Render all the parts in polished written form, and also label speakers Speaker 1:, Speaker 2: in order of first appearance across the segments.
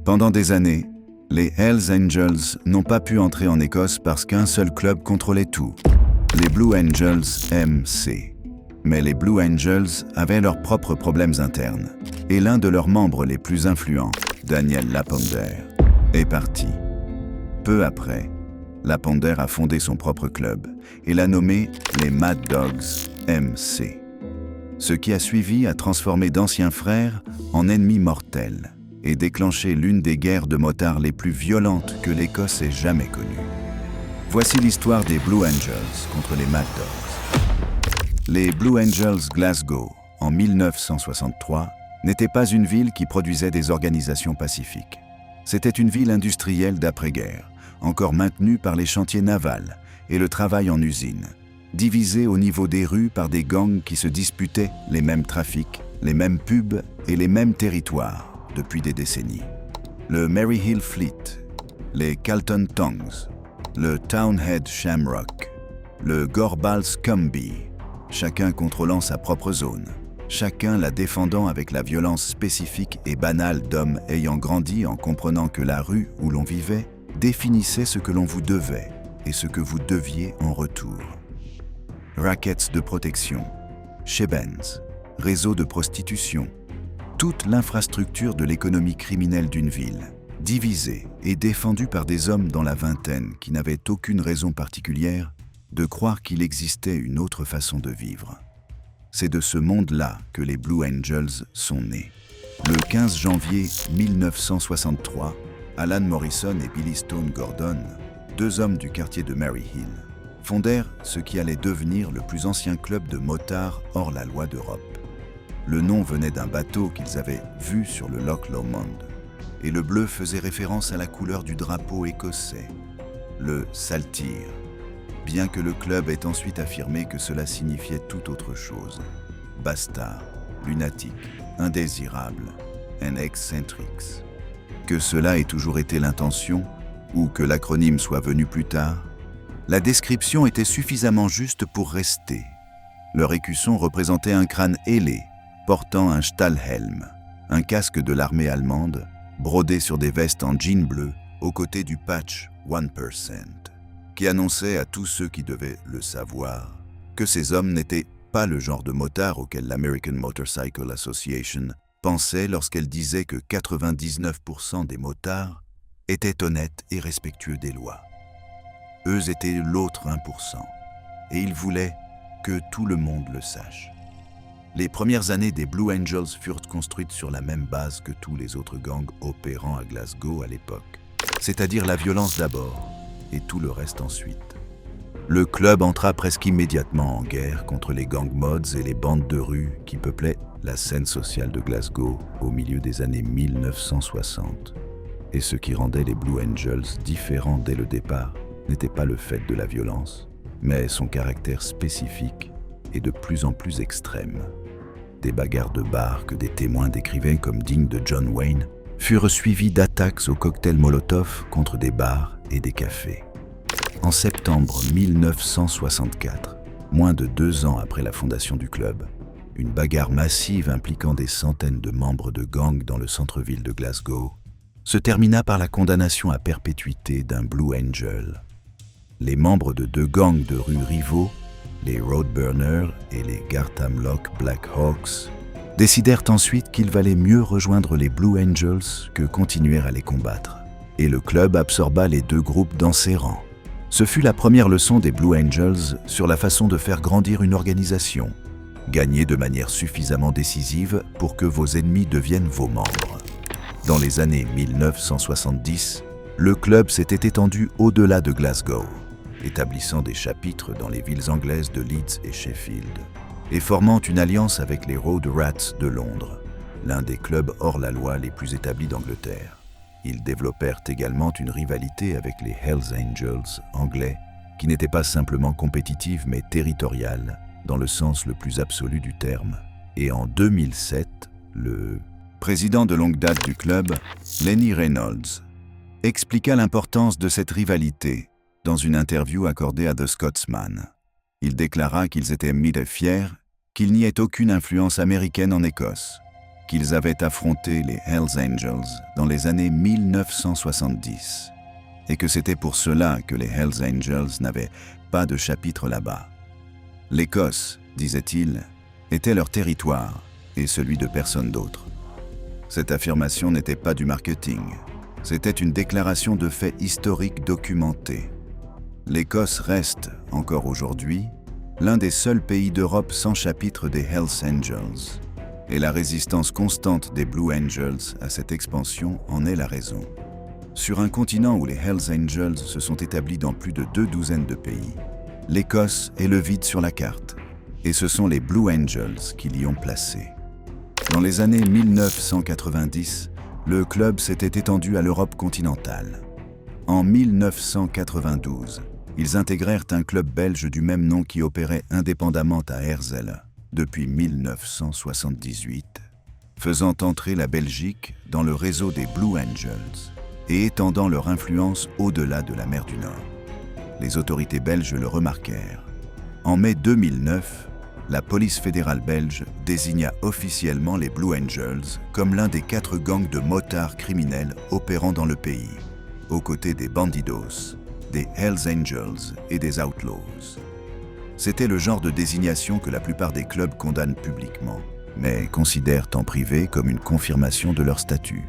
Speaker 1: Pendant des années, les Hells Angels n'ont pas pu entrer en Écosse parce qu'un seul club contrôlait tout, les Blue Angels MC. Mais les Blue Angels avaient leurs propres problèmes internes, et l'un de leurs membres les plus influents, Daniel Laponder, est parti. Peu après, Laponder a fondé son propre club et l'a nommé les Mad Dogs MC. Ce qui a suivi a transformé d'anciens frères en ennemis mortels et déclenché l'une des guerres de motards les plus violentes que l'Écosse ait jamais connues. Voici l'histoire des Blue Angels contre les Mad Dogs. Les Blue Angels Glasgow, en 1963, n'était pas une ville qui produisait des organisations pacifiques. C'était une ville industrielle d'après-guerre, encore maintenue par les chantiers navals et le travail en usine, divisée au niveau des rues par des gangs qui se disputaient les mêmes trafics, les mêmes pubs et les mêmes territoires depuis des décennies. Le Maryhill Fleet, les Calton Tongs, le Townhead Shamrock, le Gorbals Cumbie, chacun contrôlant sa propre zone, chacun la défendant avec la violence spécifique et banale d'hommes ayant grandi en comprenant que la rue où l'on vivait définissait ce que l'on vous devait et ce que vous deviez en retour. Rackets de protection, shebangs, réseaux de prostitution, toute l'infrastructure de l'économie criminelle d'une ville, divisée et défendue par des hommes dans la vingtaine qui n'avaient aucune raison particulière de croire qu'il existait une autre façon de vivre. C'est de ce monde-là que les Blue Angels sont nés. Le 15 janvier 1963, Alan Morrison et Billy Stone Gordon, deux hommes du quartier de Maryhill, fondèrent ce qui allait devenir le plus ancien club de motards hors la loi d'Europe. Le nom venait d'un bateau qu'ils avaient vu sur le Loch Lomond, et le bleu faisait référence à la couleur du drapeau écossais, le saltire, bien que le club ait ensuite affirmé que cela signifiait tout autre chose. Bastard, lunatique, indésirable, and eccentrics. Que cela ait toujours été l'intention, ou que l'acronyme soit venu plus tard, la description était suffisamment juste pour rester. Leur écusson représentait un crâne ailé, portant un Stahlhelm, un casque de l'armée allemande, brodé sur des vestes en jean bleu, aux côtés du patch 1%, qui annonçait à tous ceux qui devaient le savoir que ces hommes n'étaient pas le genre de motards auquel l'American Motorcycle Association pensait lorsqu'elle disait que 99% des motards étaient honnêtes et respectueux des lois. Eux étaient l'autre 1%, et ils voulaient que tout le monde le sache. Les premières années des Blue Angels furent construites sur la même base que tous les autres gangs opérant à Glasgow à l'époque, c'est-à-dire la violence d'abord et tout le reste ensuite. Le club entra presque immédiatement en guerre contre les gang mods et les bandes de rue qui peuplaient la scène sociale de Glasgow au milieu des années 1960. Et ce qui rendait les Blue Angels différents dès le départ n'était pas le fait de la violence, mais son caractère spécifique et de plus en plus extrême. Des bagarres de bar que des témoins décrivaient comme dignes de John Wayne furent suivies d'attaques au cocktail Molotov contre des bars et des cafés. En septembre 1964, moins de 2 ans après la fondation du club, une bagarre massive impliquant des centaines de membres de gangs dans le centre-ville de Glasgow se termina par la condamnation à perpétuité d'un Blue Angel. Les membres de 2 gangs de rue rivaux, les Roadburners et les Gartham Lock Black Hawks, décidèrent ensuite qu'il valait mieux rejoindre les Blue Angels que continuer à les combattre. Et le club absorba les 2 groupes dans ses rangs. Ce fut la première leçon des Blue Angels sur la façon de faire grandir une organisation, gagner de manière suffisamment décisive pour que vos ennemis deviennent vos membres. Dans les années 1970, le club s'était étendu au-delà de Glasgow, établissant des chapitres dans les villes anglaises de Leeds et Sheffield, et formant une alliance avec les Road Rats de Londres, l'un des clubs hors la loi les plus établis d'Angleterre. Ils développèrent également une rivalité avec les Hells Angels anglais, qui n'était pas simplement compétitive mais territoriale, dans le sens le plus absolu du terme. Et en 2007, le président de longue date du club, Lenny Reynolds, expliqua l'importance de cette rivalité dans une interview accordée à The Scotsman. Il déclara qu'ils étaient fiers qu'il n'y ait aucune influence américaine en Écosse. qu'ils avaient affronté les Hells Angels dans les années 1970 et que c'était pour cela que les Hells Angels n'avaient pas de chapitre là-bas. L'Écosse, disait-il, était leur territoire et celui de personne d'autre. Cette affirmation n'était pas du marketing, c'était une déclaration de faits historiques documentés. L'Écosse reste, encore aujourd'hui, l'un des seuls pays d'Europe sans chapitre des Hells Angels, et la résistance constante des Blue Angels à cette expansion en est la raison. Sur un continent où les Hells Angels se sont établis dans plus de 12 de pays, l'Écosse est le vide sur la carte, et ce sont les Blue Angels qui l'y ont placé. Dans les années 1990, le club s'était étendu à l'Europe continentale. En 1992, ils intégrèrent un club belge du même nom qui opérait indépendamment à Herzl depuis 1978, faisant entrer la Belgique dans le réseau des Blue Angels et étendant leur influence au-delà de la mer du Nord. Les autorités belges le remarquèrent. En mai 2009, la police fédérale belge désigna officiellement les Blue Angels comme l'un des 4 gangs de motards criminels opérant dans le pays, aux côtés des Bandidos, des Hells Angels et des Outlaws. C'était le genre de désignation que la plupart des clubs condamnent publiquement, mais considèrent en privé comme une confirmation de leur statut.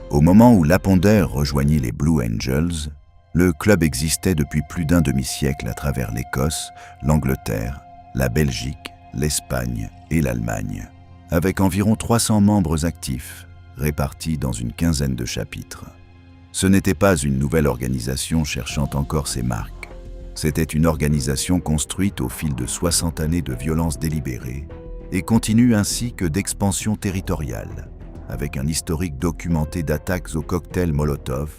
Speaker 1: Au moment où Laponder rejoignit les Blue Angels, le club existait depuis plus d'un demi-siècle à travers l'Écosse, l'Angleterre, la Belgique, l'Espagne et l'Allemagne, avec environ 300 membres actifs, répartis dans une quinzaine de chapitres. Ce n'était pas une nouvelle organisation cherchant encore ses marques. C'était une organisation construite au fil de 60 années de violence délibérée et continue ainsi que d'expansion territoriale, avec un historique documenté d'attaques au cocktail Molotov,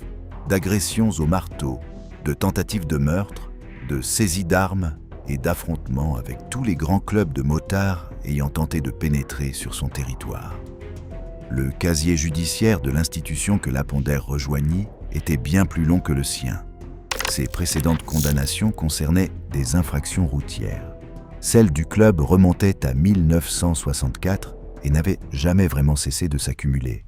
Speaker 1: d'agressions au marteau, de tentatives de meurtre, de saisies d'armes et d'affrontements avec tous les grands clubs de motards ayant tenté de pénétrer sur son territoire. Le casier judiciaire de l'institution que Laponder rejoignit était bien plus long que le sien. Ses précédentes condamnations concernaient des infractions routières. Celles du club remontaient à 1964 et n'avaient jamais vraiment cessé de s'accumuler.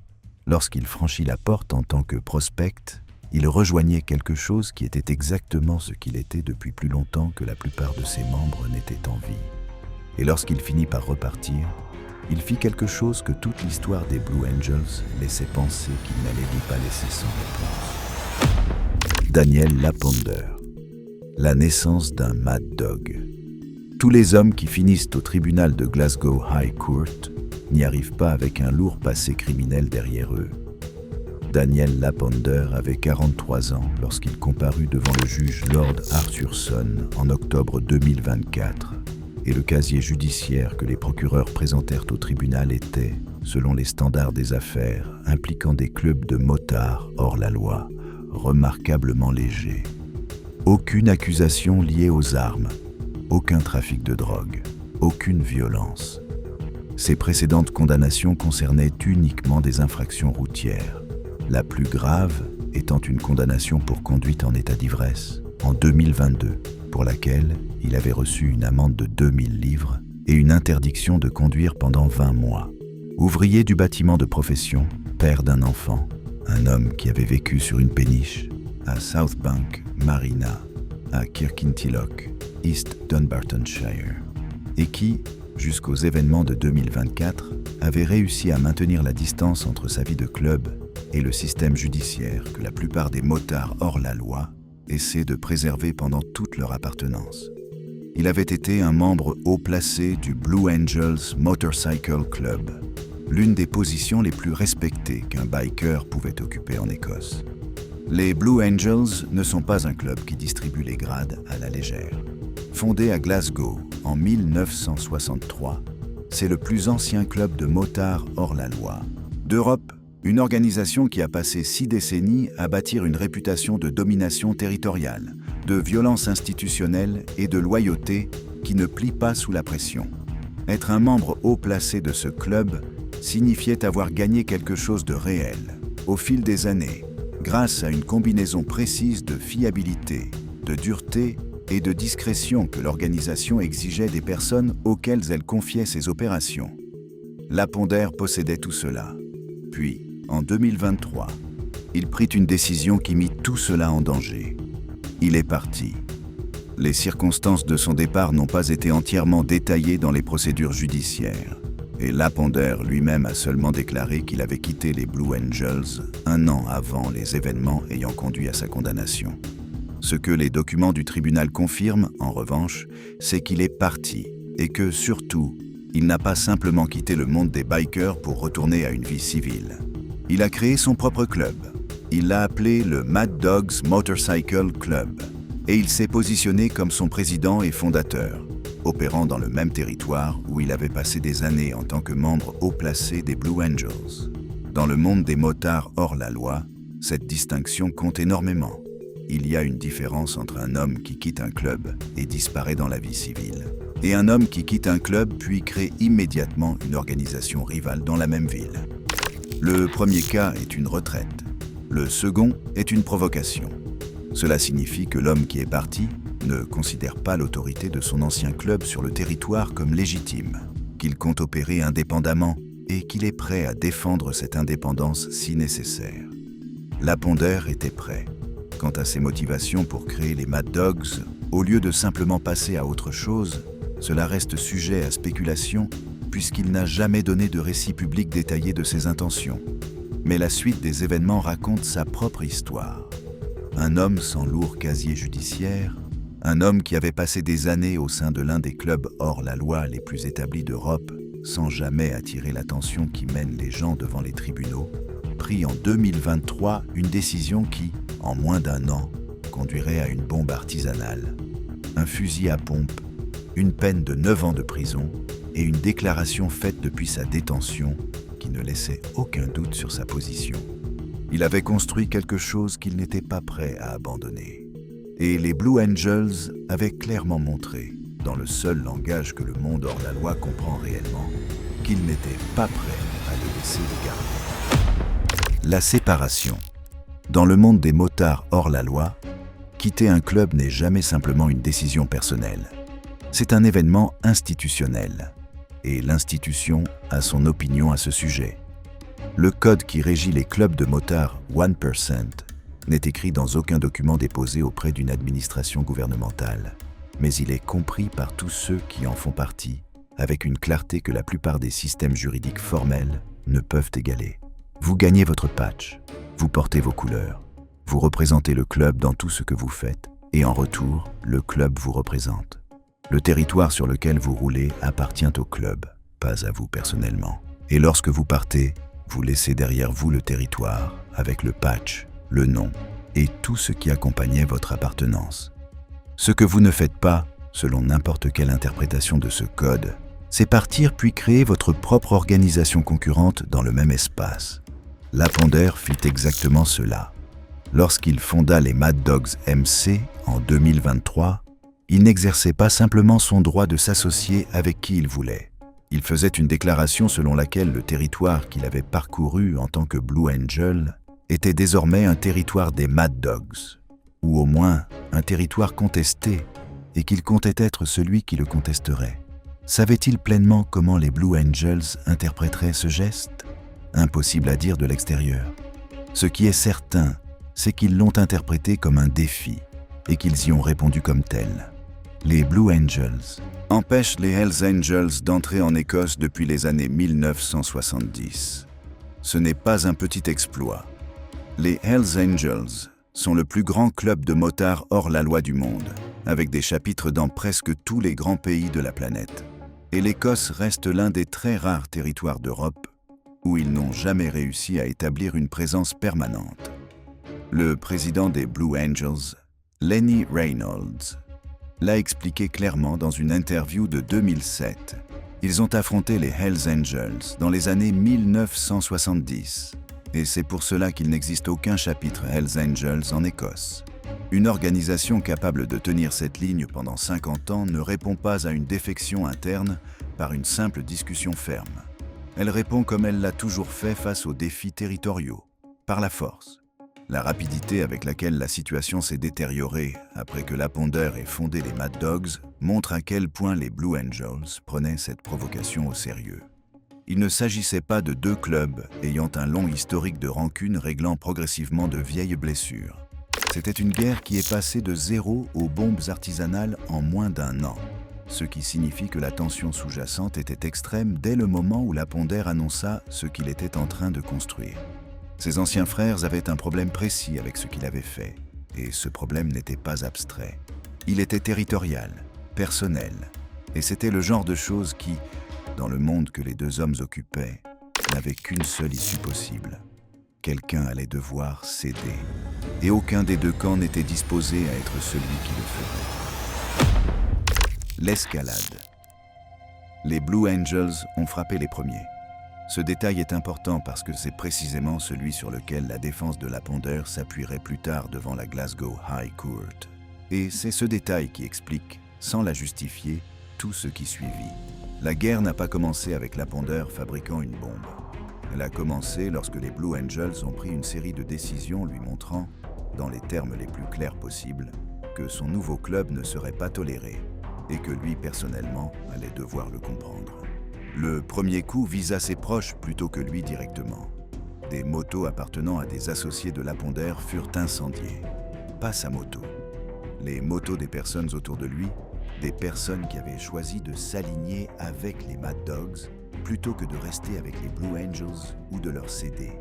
Speaker 1: Lorsqu'il franchit la porte en tant que prospect, il rejoignait quelque chose qui était exactement ce qu'il était depuis plus longtemps que la plupart de ses membres n'étaient en vie. Et lorsqu'il finit par repartir, il fit quelque chose que toute l'histoire des Blue Angels laissait penser qu'il n'allait pas laisser sans réponse. Daniel Laponder. La naissance d'un Mad Dog. Tous les hommes qui finissent au tribunal de Glasgow High Court n'y arrivent pas avec un lourd passé criminel derrière eux. Daniel Laponder avait 43 ans lorsqu'il comparut devant le juge Lord Arthurson en octobre 2024, et le casier judiciaire que les procureurs présentèrent au tribunal était, selon les standards des affaires, impliquant des clubs de motards hors la loi, remarquablement léger. Aucune accusation liée aux armes, aucun trafic de drogue, aucune violence. Ces précédentes condamnations concernaient uniquement des infractions routières, la plus grave étant une condamnation pour conduite en état d'ivresse en 2022, pour laquelle il avait reçu une amende de 2000 livres et une interdiction de conduire pendant 20 mois. Ouvrier du bâtiment de profession, père d'un enfant, un homme qui avait vécu sur une péniche à Southbank Marina, à Kirkintilloch, East Dunbartonshire, et qui, jusqu'aux événements de 2024, avait réussi à maintenir la distance entre sa vie de club et le système judiciaire que la plupart des motards hors la loi essaient de préserver pendant toute leur appartenance. Il avait été un membre haut placé du Blue Angels Motorcycle Club, l'une des positions les plus respectées qu'un biker pouvait occuper en Écosse. Les Blue Angels ne sont pas un club qui distribue les grades à la légère. Fondé à Glasgow en 1963, c'est le plus ancien club de motards hors la loi d'Europe, une organisation qui a passé 6 décennies à bâtir une réputation de domination territoriale, de violence institutionnelle et de loyauté qui ne plie pas sous la pression. Être un membre haut placé de ce club signifiait avoir gagné quelque chose de réel, au fil des années, grâce à une combinaison précise de fiabilité, de dureté et de discrétion que l'organisation exigeait des personnes auxquelles elle confiait ses opérations. Lapondère possédait tout cela. Puis, en 2023, il prit une décision qui mit tout cela en danger. Il est parti. Les circonstances de son départ n'ont pas été entièrement détaillées dans les procédures judiciaires. Et Lapondère lui-même a seulement déclaré qu'il avait quitté les Blue Angels 1 an avant les événements ayant conduit à sa condamnation. Ce que les documents du tribunal confirment, en revanche, c'est qu'il est parti et que, surtout, il n'a pas simplement quitté le monde des bikers pour retourner à une vie civile. Il a créé son propre club. Il l'a appelé le Mad Dogs Motorcycle Club et il s'est positionné comme son président et fondateur, opérant dans le même territoire où il avait passé des années en tant que membre haut placé des Blue Angels. Dans le monde des motards hors la loi, cette distinction compte énormément. Il y a une différence entre un homme qui quitte un club et disparaît dans la vie civile, et un homme qui quitte un club puis crée immédiatement une organisation rivale dans la même ville. Le premier cas est une retraite. Le second est une provocation. Cela signifie que l'homme qui est parti ne considère pas l'autorité de son ancien club sur le territoire comme légitime, qu'il compte opérer indépendamment et qu'il est prêt à défendre cette indépendance si nécessaire. Lapondère était prêt. Quant à ses motivations pour créer les Mad Dogs, au lieu de simplement passer à autre chose, cela reste sujet à spéculation puisqu'il n'a jamais donné de récit public détaillé de ses intentions. Mais la suite des événements raconte sa propre histoire. Un homme sans lourd casier judiciaire, un homme qui avait passé des années au sein de l'un des clubs hors la loi les plus établis d'Europe, sans jamais attirer l'attention qui mène les gens devant les tribunaux, prit en 2023 une décision qui, en moins d'1 an, conduirait à une bombe artisanale, un fusil à pompe, une peine de 9 ans de prison et une déclaration faite depuis sa détention qui ne laissait aucun doute sur sa position. Il avait construit quelque chose qu'il n'était pas prêt à abandonner. Et les Blue Angels avaient clairement montré, dans le seul langage que le monde hors la loi comprend réellement, qu'ils n'étaient pas prêts à le laisser les garder. La séparation. Dans le monde des motards hors la loi, quitter un club n'est jamais simplement une décision personnelle. C'est un événement institutionnel. Et l'institution a son opinion à ce sujet. Le code qui régit les clubs de motards 1% n'est écrit dans aucun document déposé auprès d'une administration gouvernementale, mais il est compris par tous ceux qui en font partie, avec une clarté que la plupart des systèmes juridiques formels ne peuvent égaler. Vous gagnez votre patch, vous portez vos couleurs, vous représentez le club dans tout ce que vous faites, et en retour, le club vous représente. Le territoire sur lequel vous roulez appartient au club, pas à vous personnellement. Et lorsque vous partez, vous laissez derrière vous le territoire, avec le patch, le nom et tout ce qui accompagnait votre appartenance. Ce que vous ne faites pas, selon n'importe quelle interprétation de ce code, c'est partir puis créer votre propre organisation concurrente dans le même espace. Lapondère fit exactement cela. Lorsqu'il fonda les Mad Dogs MC en 2023, il n'exerçait pas simplement son droit de s'associer avec qui il voulait. Il faisait une déclaration selon laquelle le territoire qu'il avait parcouru en tant que Blue Angel était désormais un territoire des Mad Dogs, ou au moins un territoire contesté, et qu'il comptait être celui qui le contesterait. Savait-il pleinement comment les Blue Angels interpréteraient ce geste? Impossible à dire de l'extérieur. Ce qui est certain, c'est qu'ils l'ont interprété comme un défi, et qu'ils y ont répondu comme tel. Les Blue Angels empêchent les Hells Angels d'entrer en Écosse depuis les années 1970. Ce n'est pas un petit exploit. Les Hells Angels sont le plus grand club de motards hors la loi du monde, avec des chapitres dans presque tous les grands pays de la planète. Et l'Écosse reste l'un des très rares territoires d'Europe où ils n'ont jamais réussi à établir une présence permanente. Le président des Blue Angels, Lenny Reynolds, l'a expliqué clairement dans une interview de 2007. Ils ont affronté les Hells Angels dans les années 1970. Et c'est pour cela qu'il n'existe aucun chapitre Hells Angels en Écosse. Une organisation capable de tenir cette ligne pendant 50 ans ne répond pas à une défection interne par une simple discussion ferme. Elle répond comme elle l'a toujours fait face aux défis territoriaux, par la force. La rapidité avec laquelle la situation s'est détériorée après que Lapondère ait fondé les Mad Dogs montre à quel point les Blue Angels prenaient cette provocation au sérieux. Il ne s'agissait pas de deux clubs ayant un long historique de rancune réglant progressivement de vieilles blessures. C'était une guerre qui est passée de zéro aux bombes artisanales en moins d'un an, ce qui signifie que la tension sous-jacente était extrême dès le moment où la Ponder annonça ce qu'il était en train de construire. Ses anciens frères avaient un problème précis avec ce qu'il avait fait, et ce problème n'était pas abstrait. Il était territorial, personnel, et c'était le genre de choses qui, dans le monde que les deux hommes occupaient, n'avait qu'une seule issue possible. Quelqu'un allait devoir céder, et aucun des deux camps n'était disposé à être celui qui le ferait. L'escalade. Les Blue Angels ont frappé les premiers. Ce détail est important parce que c'est précisément celui sur lequel la défense de la Ponder s'appuierait plus tard devant la Glasgow High Court. Et c'est ce détail qui explique, sans la justifier, tout ce qui suivit. La guerre n'a pas commencé avec la Ponder fabriquant une bombe. Elle a commencé lorsque les Blue Angels ont pris une série de décisions lui montrant, dans les termes les plus clairs possibles, que son nouveau club ne serait pas toléré et que lui, personnellement, allait devoir le comprendre. Le premier coup visa ses proches plutôt que lui directement. Des motos appartenant à des associés de la Ponder furent incendiées. Pas sa moto. Les motos des personnes autour de lui, des personnes qui avaient choisi de s'aligner avec les Mad Dogs plutôt que de rester avec les Blue Angels ou de leur céder.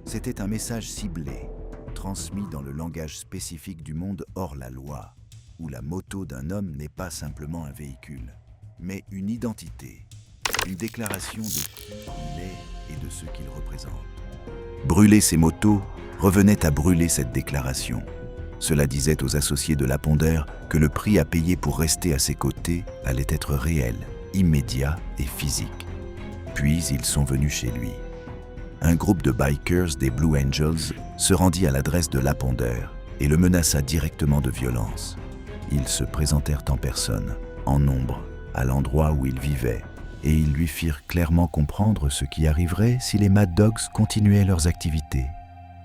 Speaker 1: C'était un message ciblé, transmis dans le langage spécifique du monde hors la loi, où la moto d'un homme n'est pas simplement un véhicule, mais une identité, une déclaration de qui il est et de ce qu'il représente. Brûler ces motos revenait à brûler cette déclaration. Cela disait aux associés de la Ponder que le prix à payer pour rester à ses côtés allait être réel, immédiat et physique. Puis ils sont venus chez lui. Un groupe de bikers des Blue Angels se rendit à l'adresse de la Ponder et le menaça directement de violence. Ils se présentèrent en personne, en nombre, à l'endroit où il vivait, et ils lui firent clairement comprendre ce qui arriverait si les Mad Dogs continuaient leurs activités.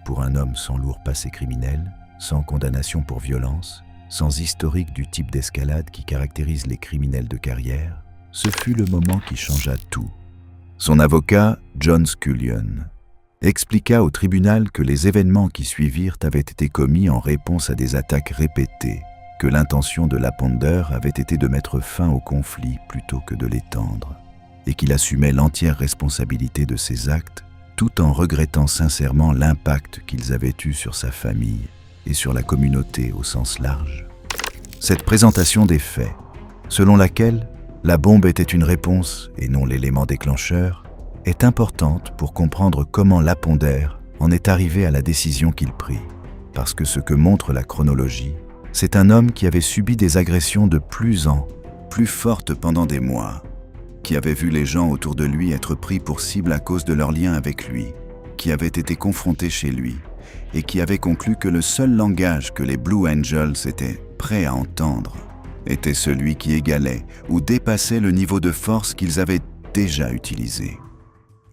Speaker 1: Pour un homme sans lourd passé criminel, sans condamnation pour violence, sans historique du type d'escalade qui caractérise les criminels de carrière, ce fut le moment qui changea tout. Son avocat, John Scullion, expliqua au tribunal que les événements qui suivirent avaient été commis en réponse à des attaques répétées, que l'intention de la Ponder avait été de mettre fin au conflit plutôt que de l'étendre, et qu'il assumait l'entière responsabilité de ses actes, tout en regrettant sincèrement l'impact qu'ils avaient eu sur sa famille et sur la communauté au sens large. Cette présentation des faits, selon laquelle la bombe était une réponse et non l'élément déclencheur, est importante pour comprendre comment la Ponder en est arrivé à la décision qu'il prit, parce que ce que montre la chronologie, c'est un homme qui avait subi des agressions de plus en plus fortes pendant des mois, qui avait vu les gens autour de lui être pris pour cible à cause de leur lien avec lui, qui avait été confronté chez lui, et qui avait conclu que le seul langage que les Blue Angels étaient prêts à entendre était celui qui égalait ou dépassait le niveau de force qu'ils avaient déjà utilisé.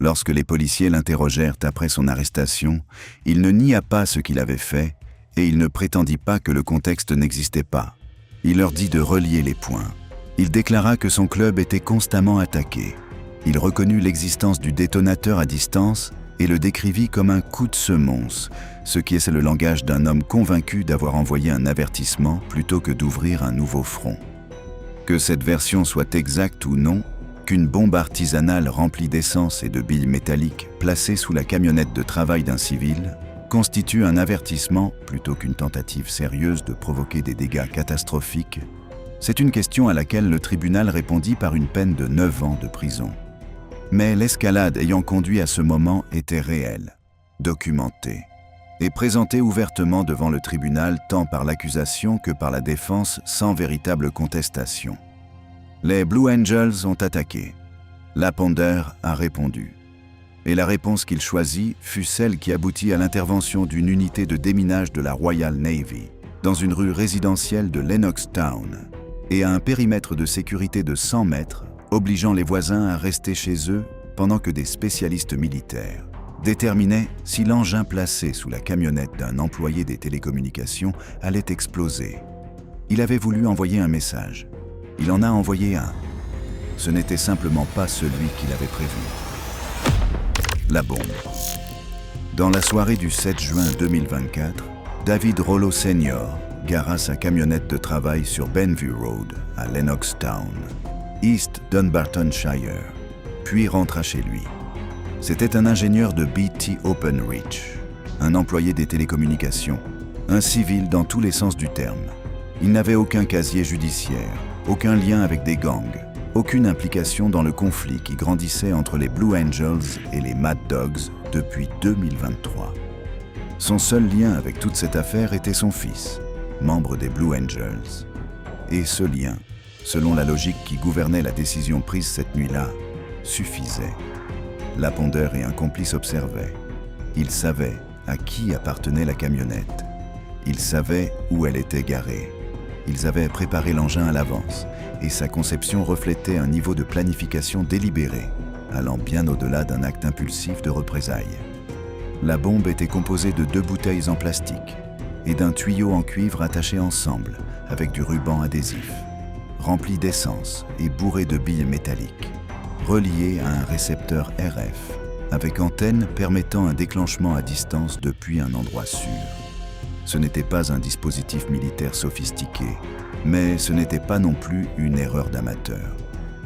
Speaker 1: Lorsque les policiers l'interrogèrent après son arrestation, il ne nia pas ce qu'il avait fait et il ne prétendit pas que le contexte n'existait pas. Il leur dit de relier les points. Il déclara que son club était constamment attaqué. Il reconnut l'existence du détonateur à distance et le décrivit comme un coup de semonce, ce qui est le langage d'un homme convaincu d'avoir envoyé un avertissement plutôt que d'ouvrir un nouveau front. Que cette version soit exacte ou non, qu'une bombe artisanale remplie d'essence et de billes métalliques placée sous la camionnette de travail d'un civil constitue un avertissement plutôt qu'une tentative sérieuse de provoquer des dégâts catastrophiques, c'est une question à laquelle le tribunal répondit par une peine de 9 ans de prison. Mais l'escalade ayant conduit à ce moment était réelle, documentée, et présentée ouvertement devant le tribunal tant par l'accusation que par la défense sans véritable contestation. Les Blue Angels ont attaqué. La Ponder a répondu. Et la réponse qu'il choisit fut celle qui aboutit à l'intervention d'une unité de déminage de la Royal Navy dans une rue résidentielle de Lennox Town et à un périmètre de sécurité de 100 mètres, obligeant les voisins à rester chez eux pendant que des spécialistes militaires déterminaient si l'engin placé sous la camionnette d'un employé des télécommunications allait exploser. Il avait voulu envoyer un message. Il en a envoyé un. Ce n'était simplement pas celui qu'il avait prévu. La bombe. Dans la soirée du 7 juin 2024, David Rollo Sr. gara sa camionnette de travail sur Benview Road, à Lennoxtown, East Dunbartonshire, puis rentra chez lui. C'était un ingénieur de BT Openreach, un employé des télécommunications, un civil dans tous les sens du terme. Il n'avait aucun casier judiciaire, aucun lien avec des gangs, aucune implication dans le conflit qui grandissait entre les Blue Angels et les Mad Dogs depuis 2023. Son seul lien avec toute cette affaire était son fils, membre des Blue Angels. Et ce lien, selon la logique qui gouvernait la décision prise cette nuit-là, suffisait. Laponder et un complice observaient. Ils savaient à qui appartenait la camionnette. Ils savaient où elle était garée. Ils avaient préparé l'engin à l'avance, et sa conception reflétait un niveau de planification délibéré, allant bien au-delà d'un acte impulsif de représailles. La bombe était composée de 2 bouteilles en plastique et d'un tuyau en cuivre attaché ensemble avec du ruban adhésif, rempli d'essence et bourré de billes métalliques, relié à un récepteur RF avec antenne permettant un déclenchement à distance depuis un endroit sûr. Ce n'était pas un dispositif militaire sophistiqué, mais ce n'était pas non plus une erreur d'amateur.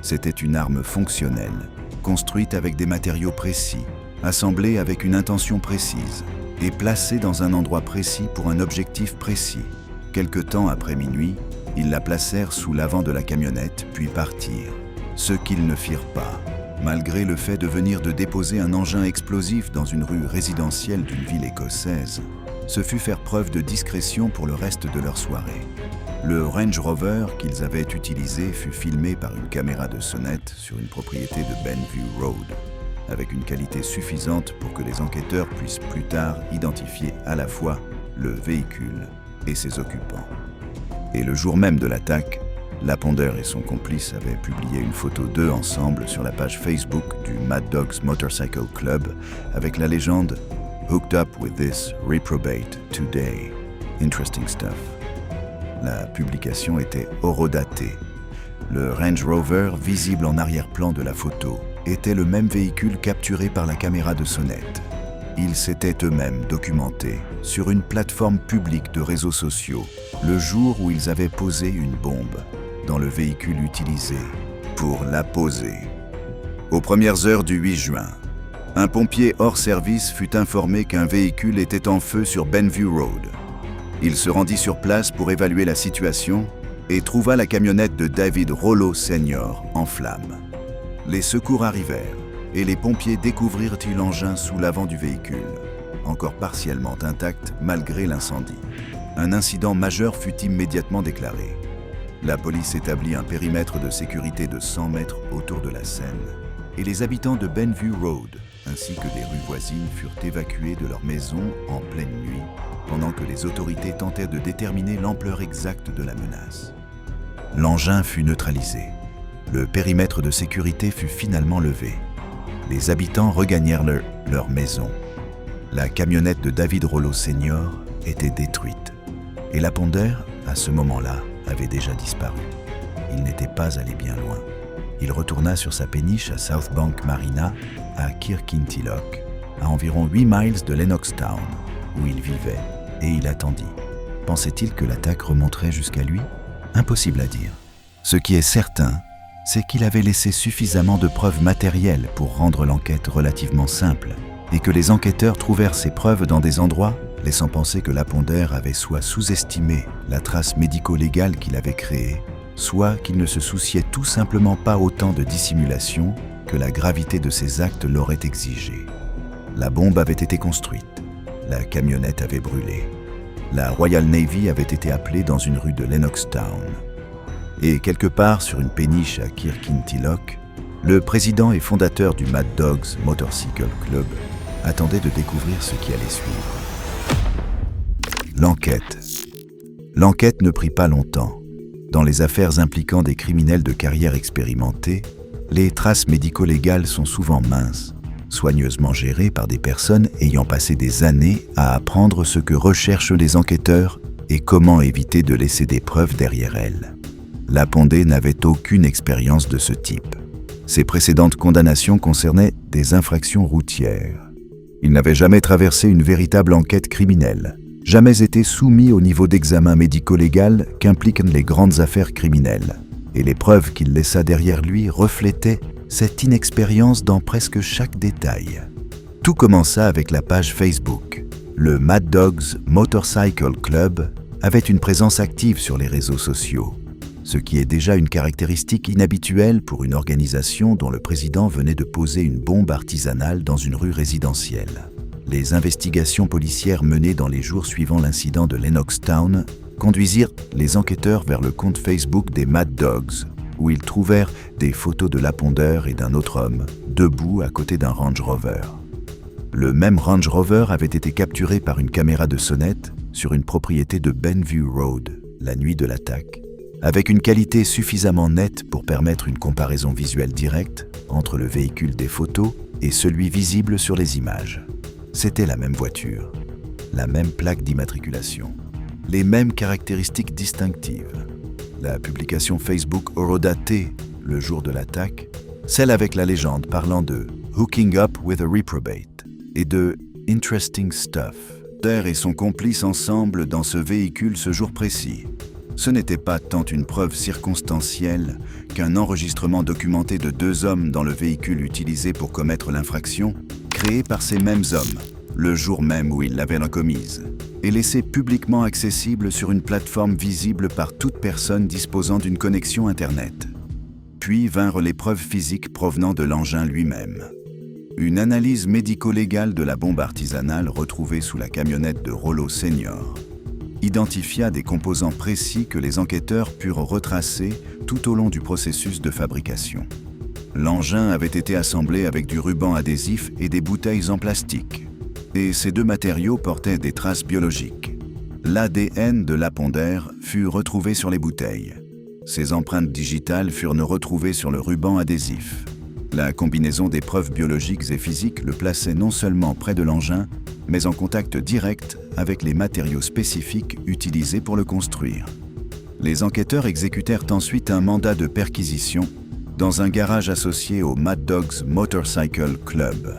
Speaker 1: C'était une arme fonctionnelle, construite avec des matériaux précis, assemblée avec une intention précise et placée dans un endroit précis pour un objectif précis. Quelque temps après minuit, ils la placèrent sous l'avant de la camionnette puis partirent, ce qu'ils ne firent pas, malgré le fait de venir de déposer un engin explosif dans une rue résidentielle d'une ville écossaise. Ce fut faire preuve de discrétion pour le reste de leur soirée. Le Range Rover qu'ils avaient utilisé fut filmé par une caméra de sonnette sur une propriété de Benview Road, avec une qualité suffisante pour que les enquêteurs puissent plus tard identifier à la fois le véhicule et ses occupants. Et le jour même de l'attaque, Laponder et son complice avaient publié une photo d'eux ensemble sur la page Facebook du Mad Dogs Motorcycle Club avec la légende « Hooked up with this reprobate today. Interesting stuff ». La publication était horodatée. Le Range Rover, visible en arrière-plan de la photo, était le même véhicule capturé par la caméra de sonnette. Ils s'étaient eux-mêmes documentés sur une plateforme publique de réseaux sociaux le jour où ils avaient posé une bombe dans le véhicule utilisé pour la poser. Aux premières heures du 8 juin, un pompier hors service fut informé qu'un véhicule était en feu sur Benview Road. Il se rendit sur place pour évaluer la situation et trouva la camionnette de David Rollo Sr. en flammes. Les secours arrivèrent et les pompiers découvrirent l'engin sous l'avant du véhicule, encore partiellement intact malgré l'incendie. Un incident majeur fut immédiatement déclaré. La police établit un périmètre de sécurité de 100 mètres autour de la scène et les habitants de Benview Road ainsi que des rues voisines furent évacués de leurs maisons en pleine nuit pendant que les autorités tentaient de déterminer l'ampleur exacte de la menace. L'engin fut neutralisé. Le périmètre de sécurité fut finalement levé. Les habitants regagnèrent leur maison. La camionnette de David Rollo Sr. était détruite. Et Laponder, à ce moment-là, avait déjà disparu. Il n'était pas allé bien loin. Il retourna sur sa péniche à South Bank Marina, à Kirkintilloch, à environ 8 miles de Lennoxtown, où il vivait, et il attendit. Pensait-il que l'attaque remonterait jusqu'à lui ? Impossible à dire. Ce qui est certain, c'est qu'il avait laissé suffisamment de preuves matérielles pour rendre l'enquête relativement simple, et que les enquêteurs trouvèrent ces preuves dans des endroits laissant penser que Laponder avait soit sous-estimé la trace médico-légale qu'il avait créée, soit qu'il ne se souciait tout simplement pas autant de dissimulation que la gravité de ses actes l'aurait exigé. La bombe avait été construite, la camionnette avait brûlé, la Royal Navy avait été appelée dans une rue de Lennoxtown. Et quelque part sur une péniche à Kirkintilloch, le président et fondateur du Mad Dogs Motorcycle Club attendait de découvrir ce qui allait suivre. L'enquête. L'enquête ne prit pas longtemps. Dans les affaires impliquant des criminels de carrière expérimentés, les traces médico-légales sont souvent minces, soigneusement gérées par des personnes ayant passé des années à apprendre ce que recherchent les enquêteurs et comment éviter de laisser des preuves derrière elles. Laponder n'avait aucune expérience de ce type. Ses précédentes condamnations concernaient des infractions routières. Il n'avait jamais traversé une véritable enquête criminelle, jamais été soumis au niveau d'examen médico-légal qu'impliquent les grandes affaires criminelles. Et les preuves qu'il laissa derrière lui reflétaient cette inexpérience dans presque chaque détail. Tout commença avec la page Facebook. Le Mad Dogs Motorcycle Club avait une présence active sur les réseaux sociaux, ce qui est déjà une caractéristique inhabituelle pour une organisation dont le président venait de poser une bombe artisanale dans une rue résidentielle. Les investigations policières menées dans les jours suivant l'incident de Lennoxtown conduisirent les enquêteurs vers le compte Facebook des Mad Dogs, où ils trouvèrent des photos de Laponder et d'un autre homme, debout à côté d'un Range Rover. Le même Range Rover avait été capturé par une caméra de sonnette sur une propriété de Benview Road, la nuit de l'attaque, avec une qualité suffisamment nette pour permettre une comparaison visuelle directe entre le véhicule des photos et celui visible sur les images. C'était la même voiture, la même plaque d'immatriculation, les mêmes caractéristiques distinctives. La publication Facebook horodatée le jour de l'attaque, celle avec la légende parlant de « hooking up with a reprobate » et de « interesting stuff ». Terre et son complice ensemble dans ce véhicule ce jour précis. Ce n'était pas tant une preuve circonstancielle qu'un enregistrement documenté de 2 hommes dans le véhicule utilisé pour commettre l'infraction, créé par ces mêmes hommes, le jour même où ils l'avaient commise, et laissé publiquement accessible sur une plateforme visible par toute personne disposant d'une connexion Internet. Puis vinrent les preuves physiques provenant de l'engin lui-même. Une analyse médico-légale de la bombe artisanale retrouvée sous la camionnette de Rollo Senior identifia des composants précis que les enquêteurs purent retracer tout au long du processus de fabrication. L'engin avait été assemblé avec du ruban adhésif et des bouteilles en plastique. Et ces 2 matériaux portaient des traces biologiques. L'ADN de Laponder fut retrouvé sur les bouteilles. Ses empreintes digitales furent retrouvées sur le ruban adhésif. La combinaison des preuves biologiques et physiques le plaçait non seulement près de l'engin, mais en contact direct avec les matériaux spécifiques utilisés pour le construire. Les enquêteurs exécutèrent ensuite un mandat de perquisition dans un garage associé au Mad Dogs Motorcycle Club.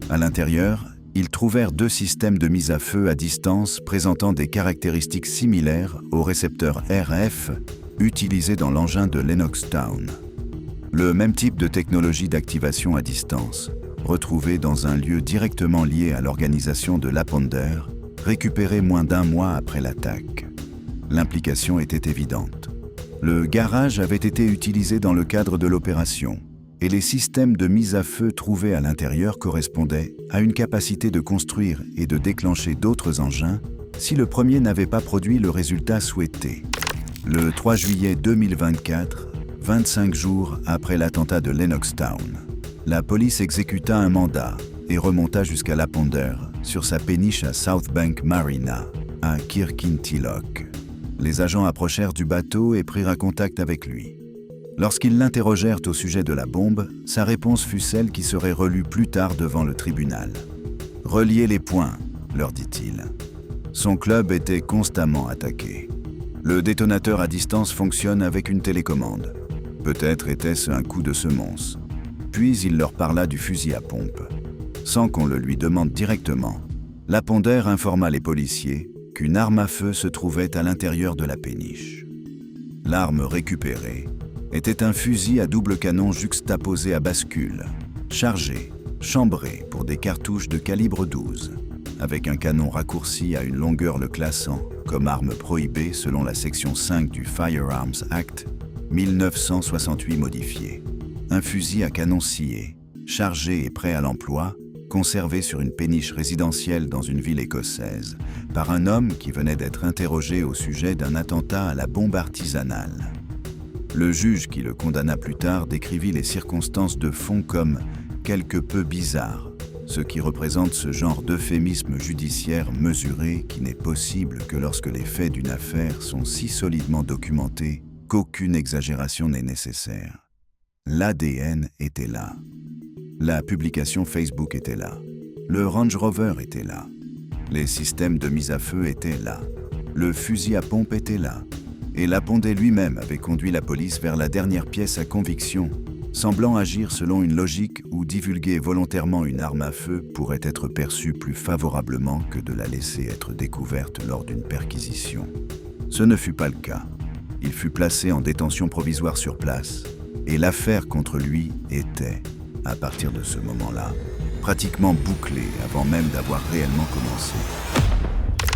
Speaker 1: À l'intérieur, ils trouvèrent 2 systèmes de mise à feu à distance présentant des caractéristiques similaires au récepteur RF utilisé dans l'engin de Lennoxtown. Le même type de technologie d'activation à distance, retrouvé dans un lieu directement lié à l'organisation de Laponder, récupéré moins d'1 mois après l'attaque. L'implication était évidente. Le garage avait été utilisé dans le cadre de l'opération, et les systèmes de mise à feu trouvés à l'intérieur correspondaient à une capacité de construire et de déclencher d'autres engins si le premier n'avait pas produit le résultat souhaité. Le 3 juillet 2024, 25 jours après l'attentat de Lennoxtown, la police exécuta un mandat et remonta jusqu'à Laponder, sur sa péniche à South Bank Marina, à Kirkintilloch. Les agents approchèrent du bateau et prirent contact avec lui. Lorsqu'ils l'interrogèrent au sujet de la bombe, sa réponse fut celle qui serait relue plus tard devant le tribunal. « Reliez les points », leur dit-il. Son club était constamment attaqué. Le détonateur à distance fonctionne avec une télécommande. Peut-être était-ce un coup de semonce. Puis il leur parla du fusil à pompe. Sans qu'on le lui demande directement, Laponder informa les policiers qu'une arme à feu se trouvait à l'intérieur de la péniche. L'arme récupérée était un fusil à double canon juxtaposé à bascule, chargé, chambré pour des cartouches de calibre 12, avec un canon raccourci à une longueur le classant comme arme prohibée selon la section 5 du Firearms Act 1968 modifié. Un fusil à canon scié, chargé et prêt à l'emploi, conservé sur une péniche résidentielle dans une ville écossaise, par un homme qui venait d'être interrogé au sujet d'un attentat à la bombe artisanale. Le juge qui le condamna plus tard décrivit les circonstances de fond comme « quelque peu bizarres », ce qui représente ce genre d'euphémisme judiciaire mesuré qui n'est possible que lorsque les faits d'une affaire sont si solidement documentés qu'aucune exagération n'est nécessaire. L'ADN était là. La publication Facebook était là. Le Range Rover était là. Les systèmes de mise à feu étaient là. Le fusil à pompe était là. Et Laponder lui-même avait conduit la police vers la dernière pièce à conviction, semblant agir selon une logique où divulguer volontairement une arme à feu pourrait être perçu plus favorablement que de la laisser être découverte lors d'une perquisition. Ce ne fut pas le cas. Il fut placé en détention provisoire sur place, et l'affaire contre lui était, à partir de ce moment-là, pratiquement bouclée avant même d'avoir réellement commencé.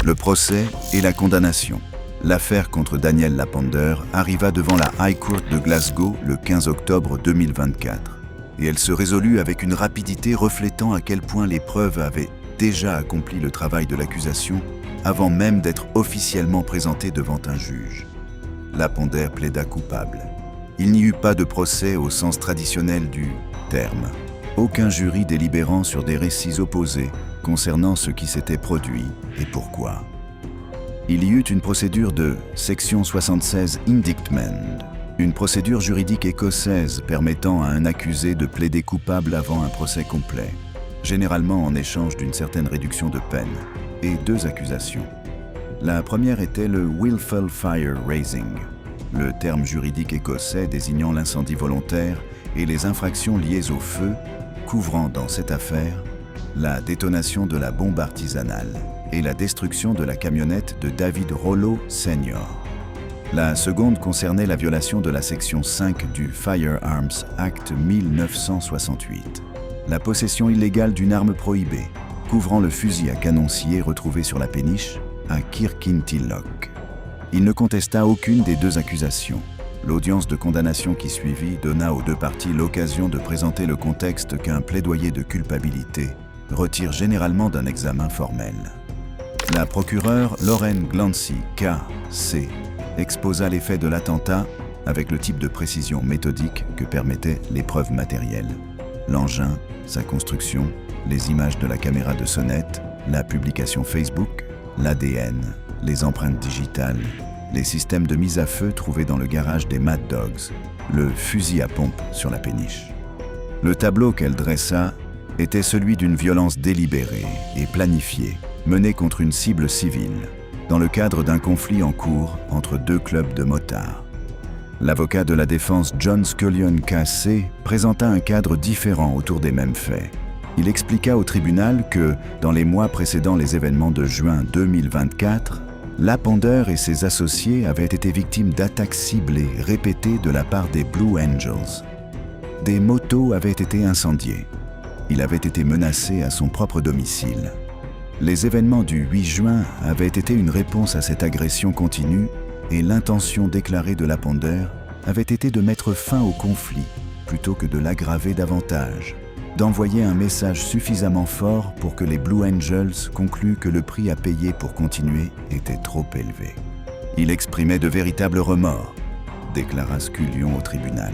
Speaker 1: Le procès et la condamnation. L'affaire contre Daniel Laponder arriva devant la High Court de Glasgow le 15 octobre 2024, et elle se résolut avec une rapidité reflétant à quel point les preuves avaient déjà accompli le travail de l'accusation avant même d'être officiellement présentées devant un juge. Laponder plaida coupable. Il n'y eut pas de procès au sens traditionnel du terme. Aucun jury délibérant sur des récits opposés concernant ce qui s'était produit et pourquoi. Il y eut une procédure de section 76 indictment, une procédure juridique écossaise permettant à un accusé de plaider coupable avant un procès complet, généralement en échange d'une certaine réduction de peine, et 2 accusations. La première était le willful fire raising, le terme juridique écossais désignant l'incendie volontaire et les infractions liées au feu, couvrant dans cette affaire la détonation de la bombe artisanale et la destruction de la camionnette de David Rollo Sr. La seconde concernait la violation de la section 5 du Firearms Act 1968, la possession illégale d'une arme prohibée, couvrant le fusil à canon scié retrouvé sur la péniche à Kirkintilloch. Il ne contesta aucune des 2 accusations. L'audience de condamnation qui suivit donna aux 2 parties l'occasion de présenter le contexte qu'un plaidoyer de culpabilité retire généralement d'un examen formel. La procureure Lauren Glancy, K.C., exposa les faits de l'attentat avec le type de précision méthodique que permettaient les preuves matérielles. L'engin, sa construction, les images de la caméra de sonnette, la publication Facebook, l'ADN, les empreintes digitales, les systèmes de mise à feu trouvés dans le garage des Mad Dogs, le fusil à pompe sur la péniche. Le tableau qu'elle dressa était celui d'une violence délibérée et planifiée, menée contre une cible civile, dans le cadre d'un conflit en cours entre 2 clubs de motards. L'avocat de la défense John Scullion K.C. présenta un cadre différent autour des mêmes faits. Il expliqua au tribunal que, dans les mois précédant les événements de juin 2024, Laponder et ses associés avaient été victimes d'attaques ciblées répétées de la part des Blue Angels. Des motos avaient été incendiées. Il avait été menacé à son propre domicile. Les événements du 8 juin avaient été une réponse à cette agression continue et l'intention déclarée de Laponder avait été de mettre fin au conflit plutôt que de l'aggraver davantage, d'envoyer un message suffisamment fort pour que les Blue Angels concluent que le prix à payer pour continuer était trop élevé. Il exprimait de véritables remords, déclara Scullion au tribunal,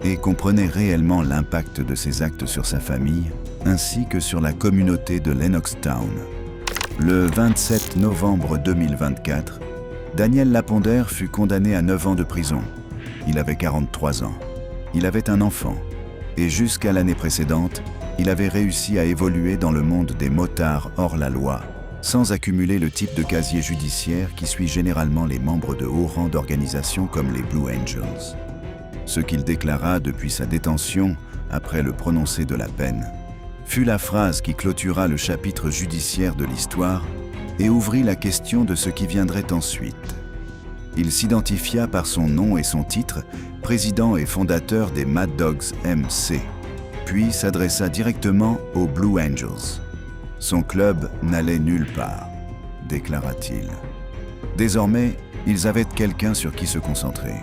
Speaker 1: et comprenait réellement l'impact de ses actes sur sa famille ainsi que sur la communauté de Lennoxtown. Le 27 novembre 2024, Daniel Laponder fut condamné à 9 ans de prison. Il avait 43 ans. Il avait un enfant. Et jusqu'à l'année précédente, il avait réussi à évoluer dans le monde des motards hors la loi, sans accumuler le type de casier judiciaire qui suit généralement les membres de haut rang d'organisations comme les Blue Angels. Ce qu'il déclara depuis sa détention, après le prononcé de la peine, fut la phrase qui clôtura le chapitre judiciaire de l'histoire et ouvrit la question de ce qui viendrait ensuite. Il s'identifia par son nom et son titre, président et fondateur des Mad Dogs MC, puis s'adressa directement aux Blue Angels. Son club n'allait nulle part, déclara-t-il. Désormais, ils avaient quelqu'un sur qui se concentrer.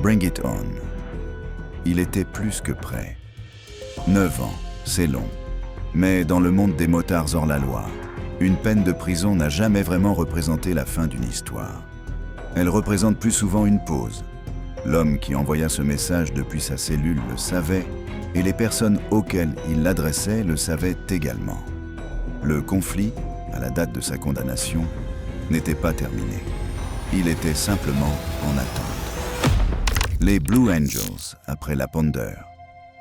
Speaker 1: Bring it on. Il était plus que prêt. 9 ans, c'est long. Mais dans le monde des motards hors la loi, une peine de prison n'a jamais vraiment représenté la fin d'une histoire. Elle représente plus souvent une pause. L'homme qui envoya ce message depuis sa cellule le savait, et les personnes auxquelles il l'adressait le savaient également. Le conflit, à la date de sa condamnation, n'était pas terminé. Il était simplement en attente. Les Blue Angels, après Laponder.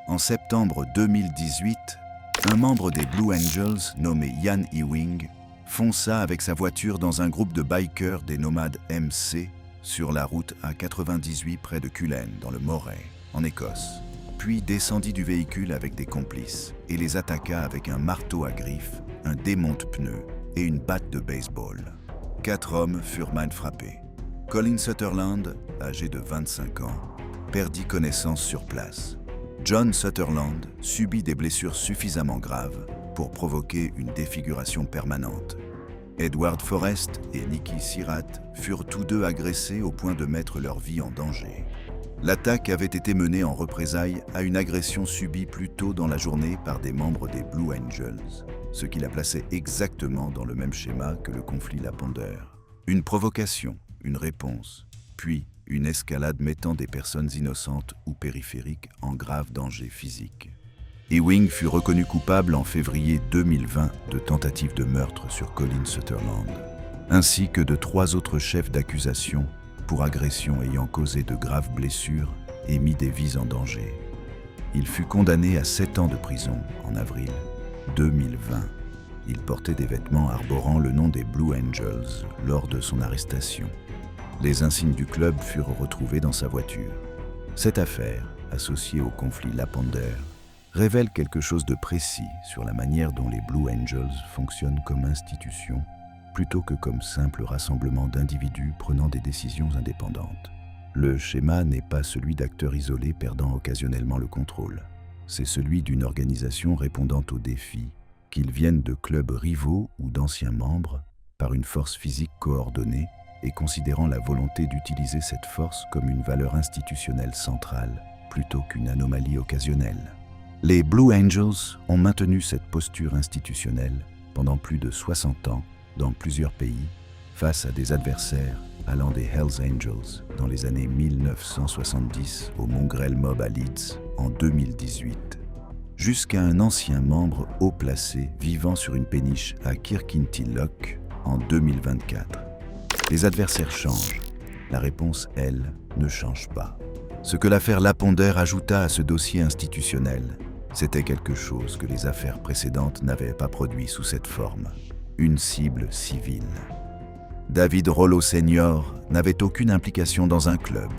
Speaker 1: En septembre 2018, un membre des Blue Angels, nommé Ian Ewing, fonça avec sa voiture dans un groupe de bikers des nomades MC sur la route A98 près de Cullen, dans le Moray, en Écosse. puis descendit du véhicule avec des complices et les attaqua avec un marteau à griffes, un démonte-pneus et une batte de baseball. 4 hommes furent mal frappés. Colin Sutherland, âgé de 25 ans, perdit connaissance sur place. John Sutherland subit des blessures suffisamment graves pour provoquer une défiguration permanente. Edward Forrest et Nicky Sirat furent tous deux agressés au point de mettre leur vie en danger. L'attaque avait été menée en représailles à une agression subie plus tôt dans la journée par des membres des Blue Angels, ce qui la plaçait exactement dans le même schéma que le conflit Laponder. Une provocation, une réponse, puis une escalade mettant des personnes innocentes ou périphériques en grave danger physique. Ewing fut reconnu coupable en février 2020 de tentative de meurtre sur Colin Sutherland, ainsi que de 3 autres chefs d'accusation pour agression ayant causé de graves blessures et mis des vies en danger. Il fut condamné à 7 ans de prison en avril 2020. Il portait des vêtements arborant le nom des Blue Angels lors de son arrestation. Les insignes du club furent retrouvés dans sa voiture. Cette affaire, associée au conflit Laponder, révèle quelque chose de précis sur la manière dont les Blue Angels fonctionnent comme institution, plutôt que comme simple rassemblement d'individus prenant des décisions indépendantes. Le schéma n'est pas celui d'acteurs isolés perdant occasionnellement le contrôle. C'est celui d'une organisation répondant aux défis, qu'ils viennent de clubs rivaux ou d'anciens membres, par une force physique coordonnée et considérant la volonté d'utiliser cette force comme une valeur institutionnelle centrale, plutôt qu'une anomalie occasionnelle. Les Blue Angels ont maintenu cette posture institutionnelle pendant plus de 60 ans dans plusieurs pays, face à des adversaires allant des Hells Angels dans les années 1970 au Mongrel Mob à Leeds en 2018, jusqu'à un ancien membre haut placé vivant sur une péniche à Kirkintilloch en 2024. Les adversaires changent, la réponse, elle, ne change pas. Ce que l'affaire Laponder ajouta à ce dossier institutionnel, c'était quelque chose que les affaires précédentes n'avaient pas produit sous cette forme. Une cible civile. David Rollo Sr. n'avait aucune implication dans un club,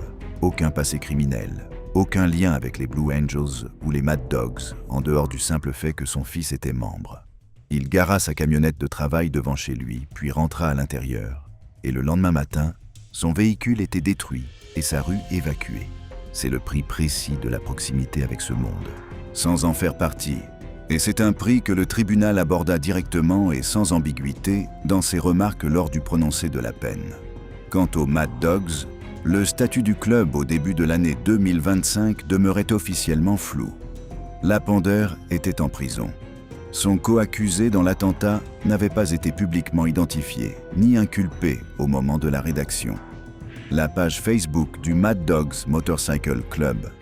Speaker 1: aucun passé criminel, aucun lien avec les Blue Angels ou les Mad Dogs, en dehors du simple fait que son fils était membre. Il gara sa camionnette de travail devant chez lui, puis rentra à l'intérieur, et le lendemain matin, son véhicule était détruit et sa rue évacuée. C'est le prix précis de la proximité avec ce monde, sans en faire partie. Et c'est un prix que le tribunal aborda directement et sans ambiguïté dans ses remarques lors du prononcé de la peine. Quant aux Mad Dogs, le statut du club au début de l'année 2025 demeurait officiellement flou. Laponder était en prison. Son co-accusé dans l'attentat n'avait pas été publiquement identifié, ni inculpé au moment de la rédaction. La page Facebook du Mad Dogs Motorcycle Club,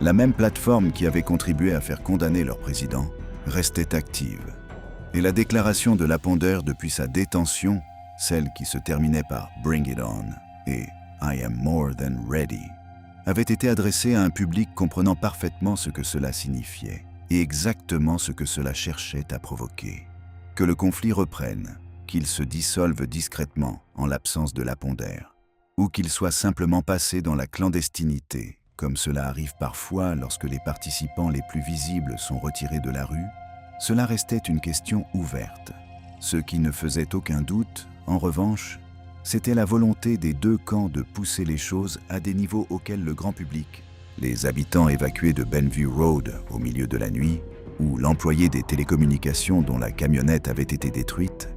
Speaker 1: la même plateforme qui avait contribué à faire condamner leur président, restait active. Et la déclaration de Laponder depuis sa détention, celle qui se terminait par « Bring it on » et « I am more than ready », avait été adressée à un public comprenant parfaitement ce que cela signifiait et exactement ce que cela cherchait à provoquer. Que le conflit reprenne, qu'il se dissolve discrètement en l'absence de Laponder, ou qu'il soit simplement passé dans la clandestinité, comme cela arrive parfois lorsque les participants les plus visibles sont retirés de la rue, cela restait une question ouverte. Ce qui ne faisait aucun doute, en revanche, c'était la volonté des deux camps de pousser les choses à des niveaux auxquels le grand public, les habitants évacués de Benview Road au milieu de la nuit, ou l'employé des télécommunications dont la camionnette avait été détruite,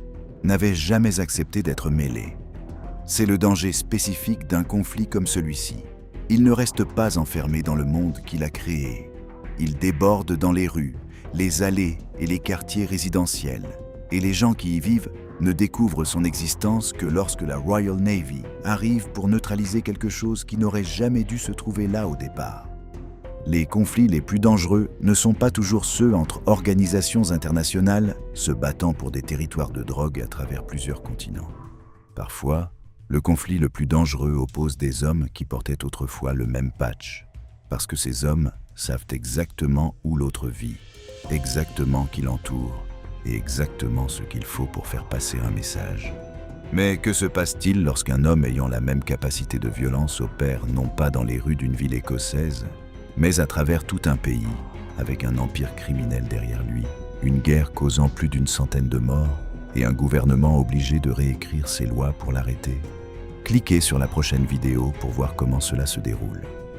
Speaker 1: n'avait jamais accepté d'être mêlé. C'est le danger spécifique d'un conflit comme celui-ci. Il ne reste pas enfermé dans le monde qu'il a créé. Il déborde dans les rues, les allées et les quartiers résidentiels. Et les gens qui y vivent ne découvrent son existence que lorsque la Royal Navy arrive pour neutraliser quelque chose qui n'aurait jamais dû se trouver là au départ. Les conflits les plus dangereux ne sont pas toujours ceux entre organisations internationales se battant pour des territoires de drogue à travers plusieurs continents. Parfois, le conflit le plus dangereux oppose des hommes qui portaient autrefois le même patch, parce que ces hommes savent exactement où l'autre vit, exactement qui l'entoure, et exactement ce qu'il faut pour faire passer un message. Mais que se passe-t-il lorsqu'un homme ayant la même capacité de violence opère non pas dans les rues d'une ville écossaise, mais à travers tout un pays, avec un empire criminel derrière lui, une guerre causant plus d'une centaine de morts et un gouvernement obligé de réécrire ses lois pour l'arrêter. Cliquez sur la prochaine vidéo pour voir comment cela se déroule.